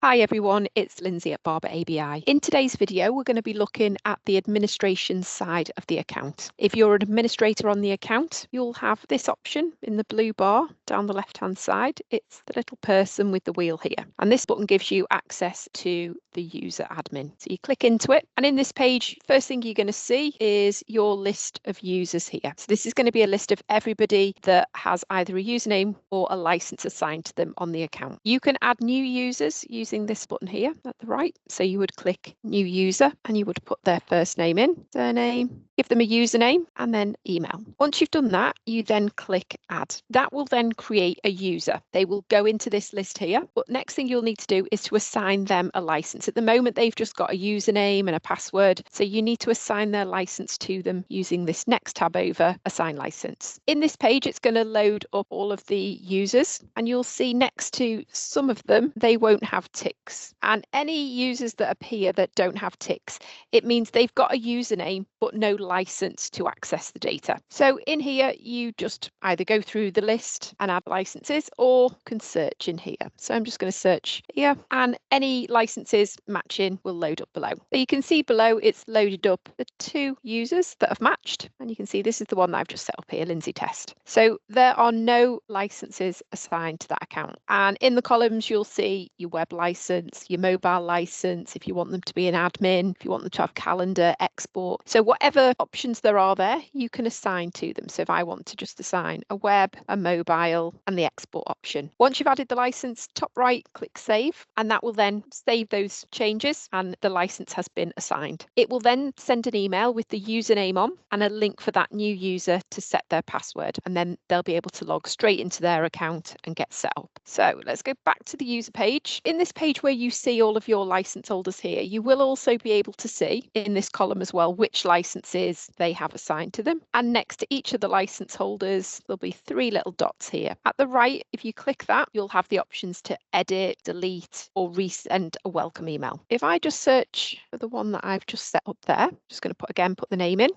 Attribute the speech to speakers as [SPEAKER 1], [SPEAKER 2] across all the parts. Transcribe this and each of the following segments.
[SPEAKER 1] Hi everyone, it's Lynsey at Barbour ABI. In today's video, we're going to be looking at the administration side of the account. If you're an administrator on the account, you'll have this option in the blue bar down the left-hand side. It's the little person with the wheel here. And this button gives you access to the user admin. So you click into it, and in this page, first thing you're going to see is your list of users here. So this is going to be a list of everybody that has either a username or a license assigned to them on the account. You can add new users using this button here at the right. So you would click new user and you would put their first name in, surname, give them a username and then email. Once you've done that, you then click add. That will then create a user. They will go into this list here, but next thing you'll need to do is to assign them a license. At the moment, they've just got a username and a password. So you need to assign their license to them using this next tab over, assign license. In this page, it's going to load up all of the users and you'll see next to some of them, they won't have ticks. And any users that appear that don't have ticks, it means they've got a username but no license to access the data. So in here, you just either go through the list and add licenses or can search in here. So I'm just going to search here and any licenses matching will load up below. So you can see below it's loaded up the two users that have matched. And you can see this is the one that I've just set up here, Lynsey Test. So there are no licenses assigned to that account. And in the columns, you'll see your web license, your mobile license, if you want them to be an admin, if you want them to have calendar, export. So whatever options there are there, you can assign to them. So if I want to just assign a web, a mobile, and the export option. Once you've added the license, top right, click save, and that will then save those changes and the license has been assigned. It will then send an email with the username on and a link for that new user to set their password, and then they'll be able to log straight into their account and get set up. So let's go back to the user page. In this page where you see all of your license holders here, you will also be able to see in this column as well which licenses they have assigned to them. And next to each of the license holders, there'll be three little dots here. At the right, if you click that, you'll have the options to edit, delete, or resend a welcome email. If I just search for the one that I've just set up there, I'm just going to put the name in.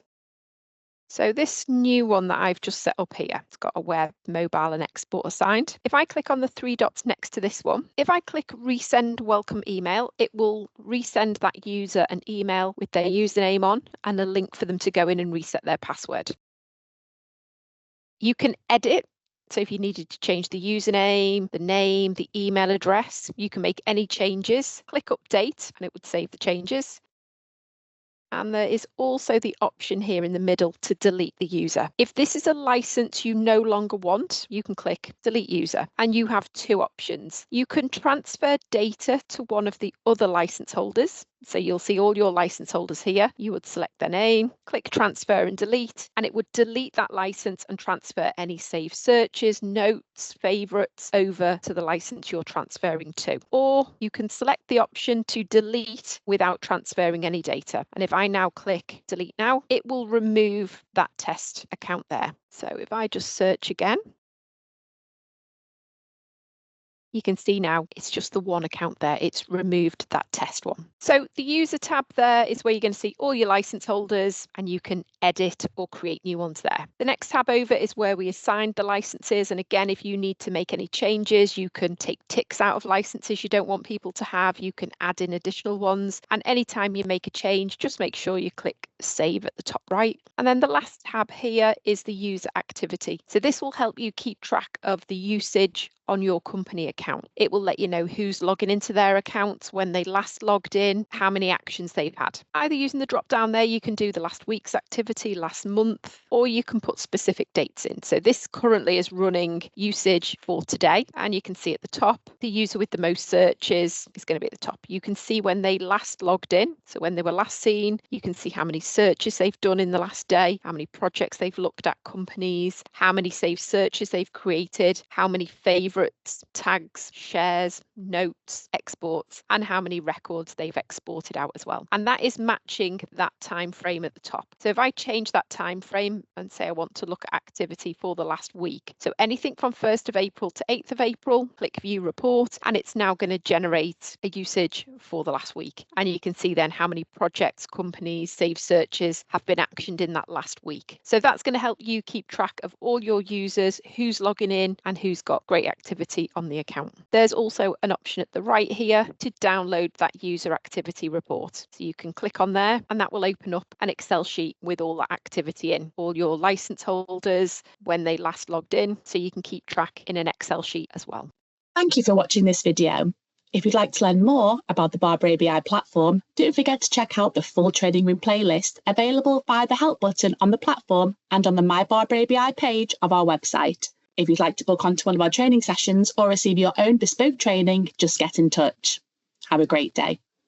[SPEAKER 1] So this new one that I've just set up here, it's got a web, mobile and export assigned. If I click on the three dots next to this one, if I click resend welcome email, it will resend that user an email with their username on and a link for them to go in and reset their password. You can edit. So if you needed to change the username, the name, the email address, you can make any changes. Click update and it would save the changes. And there is also the option here in the middle to delete the user. If this is a license you no longer want, you can click delete user and you have two options. You can transfer data to one of the other license holders. So you'll see all your license holders here. You would select their name, click transfer and delete, and it would delete that license and transfer any saved searches, notes, favorites over to the license you're transferring to. Or you can select the option to delete without transferring any data. And if I now click delete now, it will remove that test account there. So if I just search again, you can see now it's just the one account there. It's removed that test one. So the user tab there is where you're going to see all your license holders and you can edit or create new ones there. The next tab over is where we assigned the licenses. And again, if you need to make any changes, you can take ticks out of licenses you don't want people to have. You can add in additional ones. And anytime you make a change, just make sure you click save at the top right. And then the last tab here is the user activity. So this will help you keep track of the usage on your company account. It will let you know who's logging into their accounts, when they last logged in, how many actions they've had. Either using the drop down there, you can do the last week's activity, last month, or you can put specific dates in. So this currently is running usage for today, and you can see at the top, the user with the most searches is going to be at the top. You can see when they last logged in, so when they were last seen, you can see how many searches they've done in the last day, how many projects they've looked at, companies, how many saved searches they've created, how many favorites, tags, shares, notes, exports, and how many records they've exported out as well. And that is matching that time frame at the top. So if I change that time frame and say I want to look at activity for the last week, so anything from 1st of April to 8th of April, click view report, and it's now going to generate a usage for the last week. And you can see then how many projects, companies, saved searches have been actioned in that last week. So that's going to help you keep track of all your users, who's logging in and who's got great activity on the account. There's also an option at the right here to download that user activity report. So you can click on there and that will open up an Excel sheet with all that activity in, all your license holders, when they last logged in, so you can keep track in an Excel sheet as well.
[SPEAKER 2] Thank you for watching this video. If you'd like to learn more about the Barbour ABI platform, don't forget to check out the full training room playlist available via the help button on the platform and on the My Barbour ABI page of our website. If you'd like to book onto one of our training sessions or receive your own bespoke training, just get in touch. Have a great day.